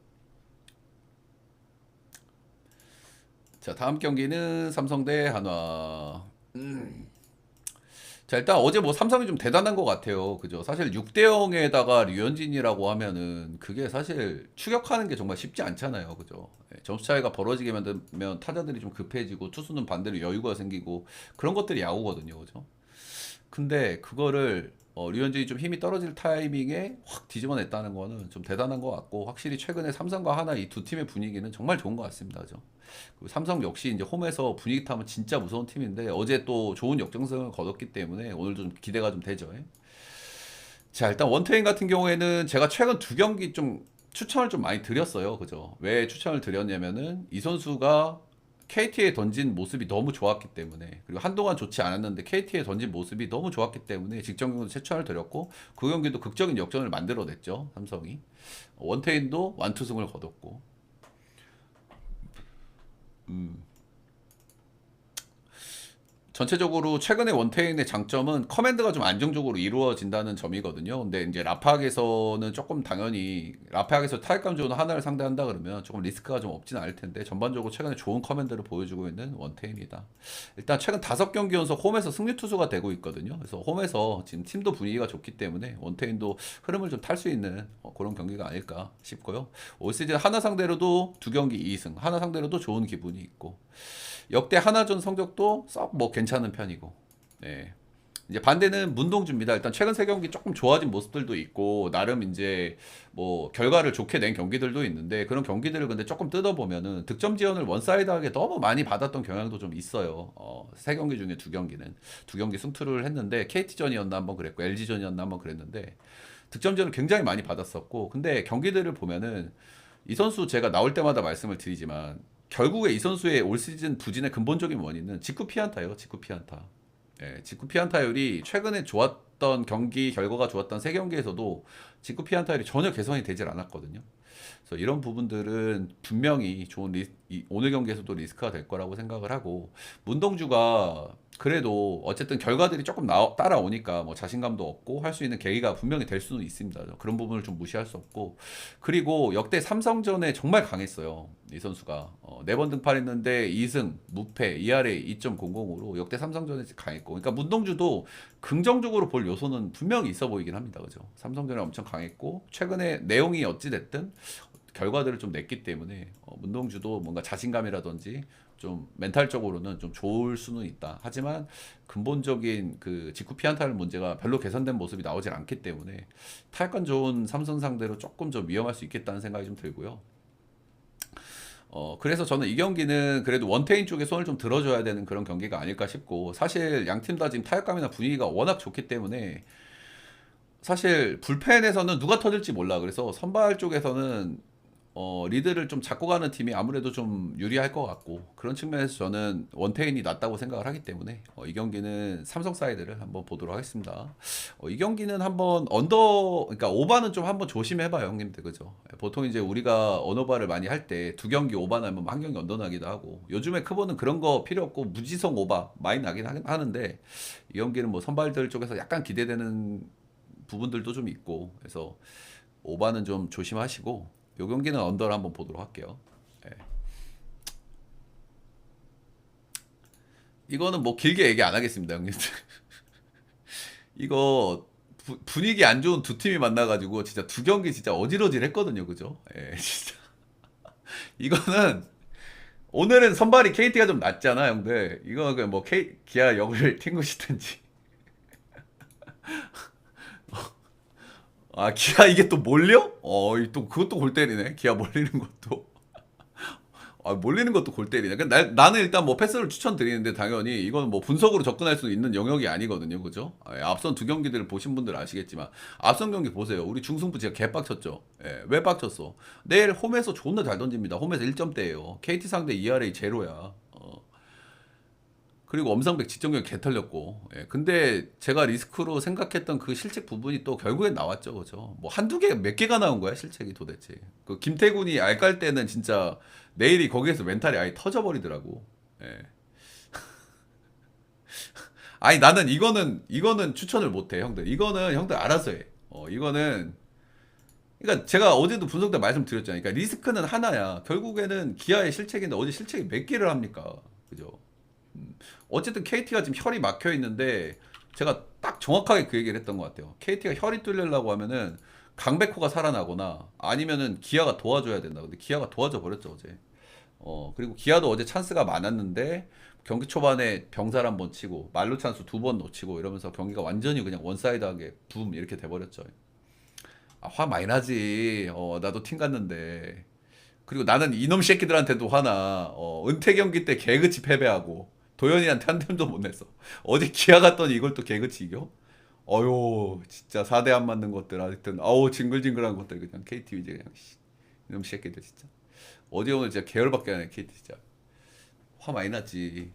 자 다음 경기는 삼성 대 한화. 자, 일단 어제 뭐 삼성이 좀 대단한 것 같아요. 그죠? 사실 6대 0에다가 류현진이라고 하면은 그게 사실 추격하는 게 정말 쉽지 않잖아요. 그죠? 예, 점수 차이가 벌어지게 만들면 타자들이 좀 급해지고 투수는 반대로 여유가 생기고 그런 것들이 야구거든요. 그죠? 근데 그거를 류현진이 좀 힘이 떨어질 타이밍에 확 뒤집어냈다는 거는 좀 대단한 것 같고, 확실히 최근에 삼성과 하나 이 두 팀의 분위기는 정말 좋은 것 같습니다. 그죠? 그리고 삼성 역시 이제 홈에서 분위기 타면 진짜 무서운 팀인데 어제 또 좋은 역전승을 거뒀기 때문에 오늘도 좀 기대가 좀 되죠. 예. 자, 일단 원태인 같은 경우에는 제가 최근 두 경기 좀 추천을 좀 많이 드렸어요. 그죠? 왜 추천을 드렸냐면은 이 선수가 KT에 던진 모습이 너무 좋았기 때문에, 그리고 한동안 좋지 않았는데 KT에 던진 모습이 너무 좋았기 때문에 직전 경기도 추천을 드렸고, 그 경기도 극적인 역전을 만들어냈죠. 삼성이. 원태인도 완투승을 거뒀고. 음. 전체적으로 최근에 원태인의 장점은 커맨드가 좀 안정적으로 이루어진다는 점이거든요. 근데 이제 라팍에서는 조금 당연히 라팍에서 타격감 좋은 하나를 상대한다 그러면 조금 리스크가 좀 없진 않을 텐데, 전반적으로 최근에 좋은 커맨드를 보여주고 있는 원태인이다. 일단 최근 5경기 연속 홈에서 승리 투수가 되고 있거든요. 그래서 홈에서 지금 팀도 분위기가 좋기 때문에 원태인도 흐름을 좀 탈 수 있는 그런 경기가 아닐까 싶고요. 올 시즌 하나 상대로도 2경기 2승, 하나 상대로도 좋은 기분이 있고, 역대 하나전 성적도 썩 뭐 괜찮은 편이고. 네. 이제 반대는 문동주입니다. 일단 최근 3경기 조금 좋아진 모습들도 있고, 나름 이제 뭐 결과를 좋게 낸 경기들도 있는데, 그런 경기들을 근데 조금 뜯어보면은 득점 지원을 원사이드하게 너무 많이 받았던 경향도 좀 있어요. 3경기 중에 2경기는 2경기 승투를 했는데, KT전이었나 한번 그랬고 LG전이었나 한번 그랬는데 득점 지원을 굉장히 많이 받았었고, 근데 경기들을 보면은 이 선수 제가 나올 때마다 말씀을 드리지만 결국에 이 선수의 올 시즌 부진의 근본적인 원인은 직구 피안타예요. 직구 피안타. 예, 직구 피안타율이 최근에 좋았던 경기 결과가 좋았던 3경기에서도 직구 피안타율이 전혀 개선이 되질 않았거든요. 그래서 이런 부분들은 분명히 좋은 오늘 경기에서도 리스크가 될 거라고 생각을 하고, 문동주가 그래도 어쨌든 결과들이 조금 따라오니까 뭐 자신감도 얻고 할 수 있는 계기가 분명히 될 수는 있습니다. 그런 부분을 좀 무시할 수 없고, 그리고 역대 삼성전에 정말 강했어요. 이 선수가 4번 등판했는데 2승 무패 ERA 2.00으로 역대 삼성전에 강했고, 그러니까 문동주도 긍정적으로 볼 요소는 분명히 있어 보이긴 합니다. 그죠? 삼성전에 엄청 강했고, 최근에 내용이 어찌 됐든 결과들을 좀 냈기 때문에 문동주도 뭔가 자신감이라든지 좀 멘탈적으로는 좀 좋을 수는 있다. 하지만 근본적인 그 직구 피안타를 문제가 별로 개선된 모습이 나오질 않기 때문에 타격감 좋은 삼성 상대로 조금 좀 위험할 수 있겠다는 생각이 좀 들고요. 그래서 저는 이 경기는 그래도 원태인 쪽에 손을 좀 들어줘야 되는 그런 경기가 아닐까 싶고, 사실 양 팀 다 지금 타격감이나 분위기가 워낙 좋기 때문에 사실 불펜에서는 누가 터질지 몰라. 그래서 선발 쪽에서는 리드를 좀 잡고 가는 팀이 아무래도 좀 유리할 것 같고, 그런 측면에서 저는 원태인이 낫다고 생각을 하기 때문에 이 경기는 삼성 사이드를 한번 보도록 하겠습니다. 이 경기는 한번 그러니까 오바는 좀 한번 조심해봐요, 형님들. 그죠? 보통 이제 우리가 언어바를 많이 할 때 2경기 오바 나면 한 경기 언더 나기도 하고, 요즘에 크보는 그런 거 필요 없고 무지성 오바 많이 나긴 하는데, 이 경기는 뭐 선발들 쪽에서 약간 기대되는 부분들도 좀 있고, 그래서 오바는 좀 조심하시고, 요 경기는 언더를 한번 보도록 할게요. 예. 이거는 뭐 길게 얘기 안 하겠습니다, 형님들. 이거 분위기 안 좋은 두 팀이 만나가지고 진짜 2경기 진짜 어질어질했거든요, 그죠? 예, 진짜. 이거는 오늘은 선발이 KT가 좀 낫잖아, 형들. 이거 뭐 기아 역을 튕구시든지. 아, 기아 이게 또 몰려? 또 그것도 골 때리네. 기아 몰리는 것도. 아, 몰리는 것도 골 때리네. 나는 일단 뭐 패스를 추천드리는데, 당연히 이거는 뭐 분석으로 접근할 수 있는 영역이 아니거든요. 그죠? 앞선 2경기들을 보신 분들 아시겠지만, 앞선 경기 보세요. 우리 중승부 진짜 개빡쳤죠. 예, 왜 빡쳤어? 내일 홈에서 존나 잘 던집니다. 홈에서 1점대예요. KT 상대 ERA 제로야. 그리고 엄상백 지정력 개 털렸고. 예, 근데 제가 리스크로 생각했던 그 실책 부분이 또 결국엔 나왔죠. 그죠? 뭐 한두 개, 몇 개가 나온 거야, 실책이 도대체. 그 김태군이 알깔 때는 진짜 내일이 거기에서 멘탈이 아예 터져버리더라고. 예. 아니, 나는 이거는 추천을 못해, 형들. 이거는 형들 알아서 해. 이거는, 그러니까 제가 어제도 분석 때 말씀드렸잖아요. 그러니까 리스크는 하나야. 결국에는 기아의 실책인데 어제 실책이 몇 개를 합니까? 그죠? 어쨌든 KT가 지금 혈이 막혀 있는데, 제가 딱 정확하게 그 얘기를 했던 것 같아요. KT가 혈이 뚫리려고 하면은 강백호가 살아나거나 아니면은 기아가 도와줘야 된다. 근데 기아가 도와줘 버렸죠, 어제. 그리고 기아도 어제 찬스가 많았는데 경기 초반에 병살 한 번 치고 말루 찬스 두 번 놓치고 이러면서 경기가 완전히 그냥 원사이드하게 붐 이렇게 돼버렸죠. 아, 화 많이 나지. 나도 팀 갔는데. 그리고 나는 이놈 새끼들한테도 화나. 은퇴 경기 때 개그치 패배하고 도현이한테 한 템도 못 냈어. 어제 기아 갔더니 이걸 또 개그치 이겨? 어휴, 진짜 4대 안 맞는 것들 하여튼 아우 징글징글한 것들 그냥 KT 이제 그냥 씨, 이놈 새끼들 진짜. 어제 오늘 진짜 계열밖에 안 해 KT 진짜. 화 많이 났지.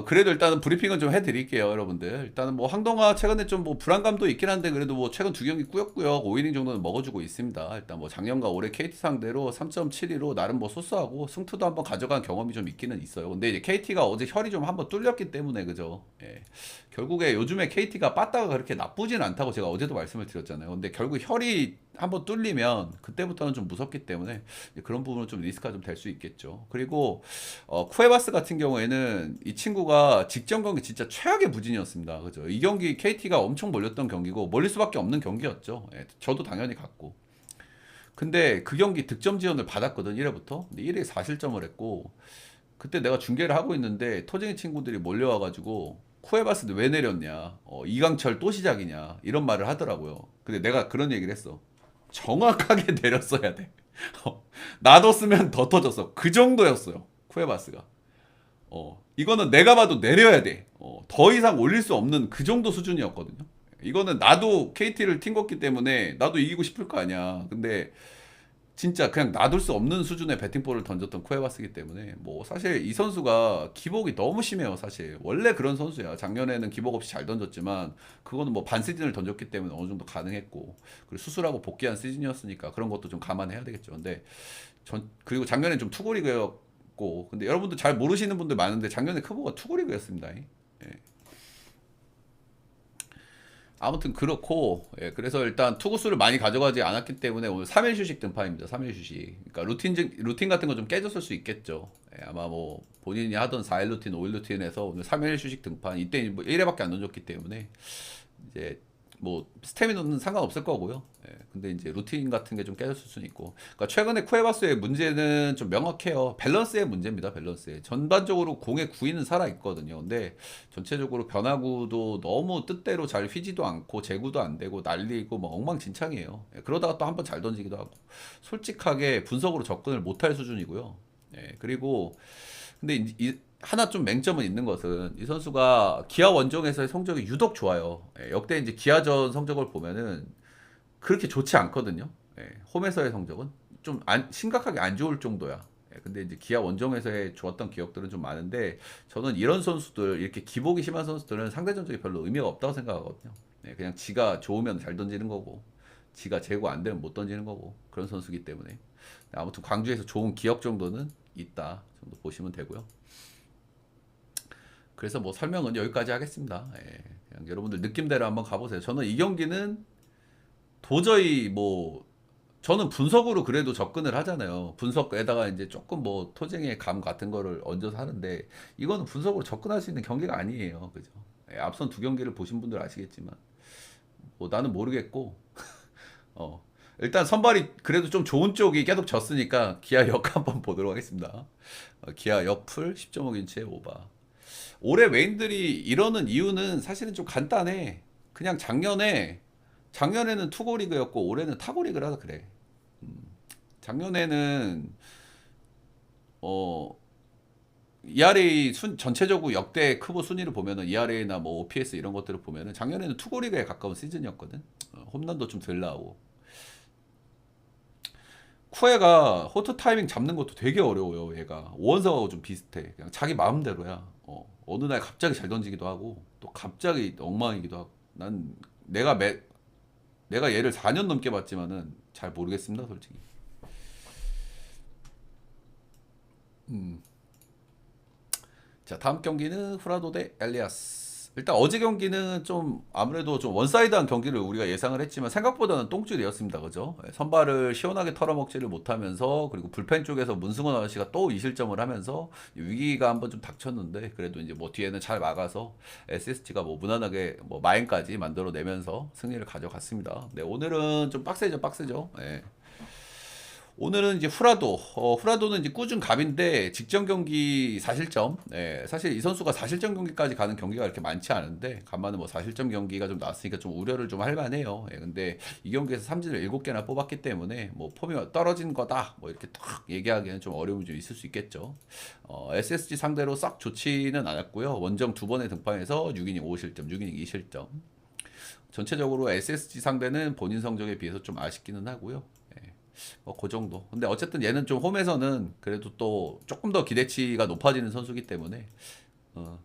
그래도 일단은 브리핑은 좀 해드릴게요, 여러분들. 일단은 뭐 황동아 최근에 좀 뭐 불안감도 있긴 한데 그래도 뭐 최근 두 경기 꾸역꾸역 5이닝 정도는 먹어주고 있습니다. 일단 뭐 작년과 올해 KT 상대로 3.72로 나름 뭐 소스하고 승투도 한번 가져간 경험이 좀 있기는 있어요. 근데 이제 KT가 어제 혈이 좀 한번 뚫렸기 때문에 그죠? 예. 결국에 요즘에 KT가 빠따가 그렇게 나쁘진 않다고 제가 어제도 말씀을 드렸잖아요. 근데 결국 혈이 한번 뚫리면 그때부터는 좀 무섭기 때문에 그런 부분은 좀 리스크가 좀 될 수 있겠죠. 그리고 쿠에바스 같은 경우에는 이 친구가 직전 경기 진짜 최악의 부진이었습니다. 그죠? 이 경기 KT가 엄청 몰렸던 경기고 몰릴 수밖에 없는 경기였죠. 예, 저도 당연히 갔고. 근데 그 경기 득점 지원을 받았거든 1회부터. 근데 1회 4실점을 했고 그때 내가 중계를 하고 있는데 토쟁이 친구들이 몰려와가지고 쿠에바스는 왜 내렸냐? 이강철 또 시작이냐? 이런 말을 하더라고요. 근데 내가 그런 얘기를 했어. 정확하게 내렸어야 돼. 놔뒀으면 더 터졌어. 그 정도였어요. 쿠에바스가. 이거는 내가 봐도 내려야 돼. 더 이상 올릴 수 없는 그 정도 수준이었거든요. 이거는 나도 KT를 튕겼기 때문에 나도 이기고 싶을 거 아니야. 근데 진짜 그냥 놔둘 수 없는 수준의 배팅볼을 던졌던 쿠에바스기 때문에 뭐 사실 이 선수가 기복이 너무 심해요. 사실 원래 그런 선수야. 작년에는 기복 없이 잘 던졌지만 그거는 뭐 반 시즌을 던졌기 때문에 어느 정도 가능했고 그리고 수술하고 복귀한 시즌이었으니까 그런 것도 좀 감안해야 되겠죠. 근데 그리고 작년엔 좀 투구리그였고 근데 여러분들 잘 모르시는 분들 많은데 작년에 크보가 투구리그였습니다. 예. 아무튼 그렇고 그래서 일단 투구수를 많이 가져가지 않았기 때문에 오늘 3일 휴식 등판입니다. 3일 휴식. 그러니까 루틴 같은 거 좀 깨졌을 수 있겠죠. 아마 뭐 본인이 하던 4일 루틴, 5일 루틴에서 오늘 3일 휴식 등판 이때 뭐 1회밖에 안 던졌기 때문에 이제 뭐 스태미너는 상관없을 거고요. 근데 이제 루틴 같은 게 좀 깨졌을 수는 있고. 그러니까 최근에 쿠에바스의 문제는 좀 명확해요. 밸런스의 문제입니다. 밸런스. 전반적으로 공의 구위는 살아 있거든요. 근데 전체적으로 변화구도 너무 뜻대로 잘 휘지도 않고 제구도 안 되고 날리고 뭐 엉망진창이에요. 그러다가 또 한번 잘 던지기도 하고. 솔직하게 분석으로 접근을 못할 수준이고요. 그리고 근데 하나 좀 맹점은 있는 것은 이 선수가 기아 원정에서의 성적이 유독 좋아요. 역대 이제 기아전 성적을 보면은 그렇게 좋지 않거든요. 홈에서의 성적은 좀 심각하게 안 좋을 정도야. 근데 이제 기아 원정에서의 좋았던 기억들은 좀 많은데 저는 이런 선수들 이렇게 기복이 심한 선수들은 상대 전적이 별로 의미가 없다고 생각하거든요. 그냥 지가 좋으면 잘 던지는 거고 지가 제고 안 되면 못 던지는 거고 그런 선수기 때문에 아무튼 광주에서 좋은 기억 정도는 있다 정도 보시면 되고요. 그래서 뭐 설명은 여기까지 하겠습니다. 그냥 여러분들 느낌대로 한번 가보세요. 저는 이 경기는 도저히 뭐 저는 분석으로 그래도 접근을 하잖아요. 분석에다가 이제 조금 뭐 토쟁의 감 같은 거를 얹어서 하는데 이거는 분석으로 접근할 수 있는 경기가 아니에요. 그죠? 앞선 두 경기를 보신 분들 아시겠지만 뭐 나는 모르겠고 어 일단 선발이 그래도 좀 좋은 쪽이 계속 졌으니까 기아 역 한번 보도록 하겠습니다. 기아 역풀 10.5인치의 오바. 올해 외인들이 이러는 이유는 사실은 좀 간단해. 그냥 작년에는 투고 리그였고 올해는 타고 리그라서 그래. 작년에는 어 ERA 전체적으로 역대 크보 순위를 보면은 ERA나 뭐 OPS 이런 것들을 보면은 작년에는 투고 리그에 가까운 시즌이었거든. 홈런도 좀 덜 나오고. 쿠에가 호투 타이밍 잡는 것도 되게 어려워요. 얘가 오원석하고 좀 비슷해. 그냥 자기 마음대로야. 어느 날 갑자기 잘 던지기도 하고 또 갑자기 엉망이기도 하고. 난 내가 얘를 4년 넘게 봤지만은 잘 모르겠습니다, 솔직히. 자, 다음 경기는 후라도 대 엘리아스. 일단 어제 경기는 좀 아무래도 좀 원사이드한 경기를 우리가 예상을 했지만 생각보다는 똥줄이었습니다. 그죠? 선발을 시원하게 털어먹지를 못하면서 그리고 불펜 쪽에서 문승원 아저씨가 또 2실점을 하면서 위기가 한번 좀 닥쳤는데 그래도 이제 뭐 뒤에는 잘 막아서 SSG가 뭐 무난하게 뭐 마인까지 만들어내면서 승리를 가져갔습니다. 네, 오늘은 좀 빡세죠, 빡세죠. 네. 오늘은 이제 후라도는 이제 꾸준 갑인데 직전 경기 4실점. 예, 사실 이 선수가 4실점 경기까지 가는 경기가 이렇게 많지 않은데 간만에 뭐 4실점 경기가 좀 나왔으니까 좀 우려를 좀 할 만해요. 예, 근데 이 경기에서 삼진을 7개나 뽑았기 때문에 뭐 폼이 떨어진 거다 뭐 이렇게 딱 얘기하기에는 좀 어려움이 좀 있을 수 있겠죠. SSG 상대로 싹 좋지는 않았고요. 원정 2번에 등판해서 6이닝 5실점, 6이닝 2실점. 전체적으로 SSG 상대는 본인 성적에 비해서 좀 아쉽기는 하고요. 예. 그 정도. 근데 어쨌든 얘는 좀 홈에서는 그래도 또 조금 더 기대치가 높아지는 선수기 때문에 어,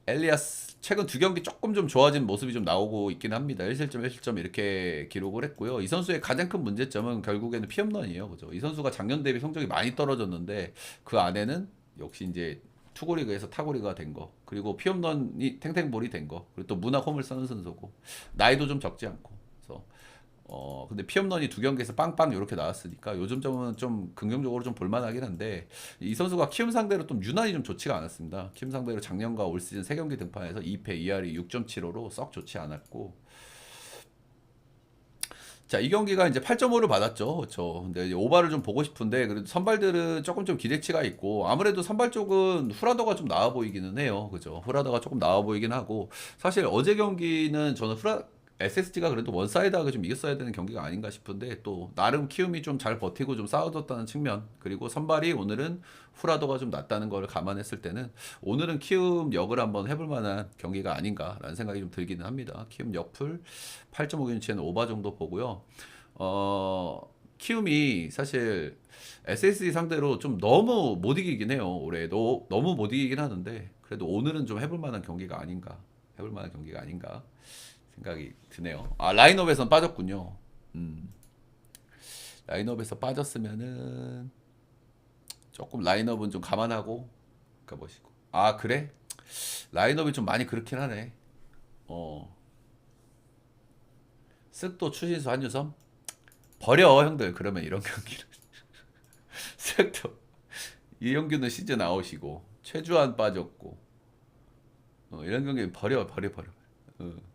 엘리아스 최근 두 경기 조금 좀 좋아진 모습이 좀 나오고 있긴 합니다. 1실점, 1실점 이렇게 기록을 했고요. 이 선수의 가장 큰 문제점은 결국에는 피홈런이에요. 그죠? 이 선수가 작년 대비 성적이 많이 떨어졌는데 그 안에는 역시 이제 투고리그에서 타고리가 된 거, 그리고 피홈런이 탱탱볼이 된 거, 그리고 또 문학 홈을 쓰는 선수고 나이도 좀 적지 않고. 그래서 근데 피홈런이 두 경기에서 빵빵 이렇게 나왔으니까 요즘 점은 좀 긍정적으로 좀 볼만하긴 한데 이 선수가 키움 상대로 좀 유난히 좀 좋지가 않았습니다. 키움 상대로 작년과 올 시즌 3경기 등판해서 2패 2할이 6.75로 썩 좋지 않았고 자, 이 경기가 이제 8.5를 받았죠. 그렇죠. 근데 이제 오바를 좀 보고 싶은데 그래도 선발들은 조금 좀 기대치가 있고 아무래도 선발 쪽은 후라더가 좀 나아 보이기는 해요. 그죠? 후라더가 조금 나아 보이긴 하고 사실 어제 경기는 저는 SSG가 그래도 원사이드하게 좀 이겼어야 되는 경기가 아닌가 싶은데 또 나름 키움이 좀 잘 버티고 좀 싸워줬다는 측면 그리고 선발이 오늘은 후라도가 좀 낫다는 걸 감안했을 때는 오늘은 키움 역을 한번 해볼 만한 경기가 아닌가라는 생각이 좀 들기는 합니다. 키움 역풀 8.5개인치에는 오바 정도 보고요. 키움이 사실 SSG 상대로 좀 너무 못 이기긴 해요. 올해 너무 못 이기긴 하는데 그래도 오늘은 좀 해볼 만한 경기가 아닌가. 해볼 만한 경기가 아닌가. 생각이 드네요. 아, 라인업에선 빠졌군요. 음, 라인업에서 빠졌으면은 조금 라인업은 좀 감안하고 가보시고. 아, 그래? 라인업이 좀 많이 그렇긴 하네. 어, 쓱도 추신수 한유섬 버려 형들. 그러면 이런 경기를 쓱도 이영규는 시즌 아웃이고 최주환 빠졌고 이런 경기 버려. 어.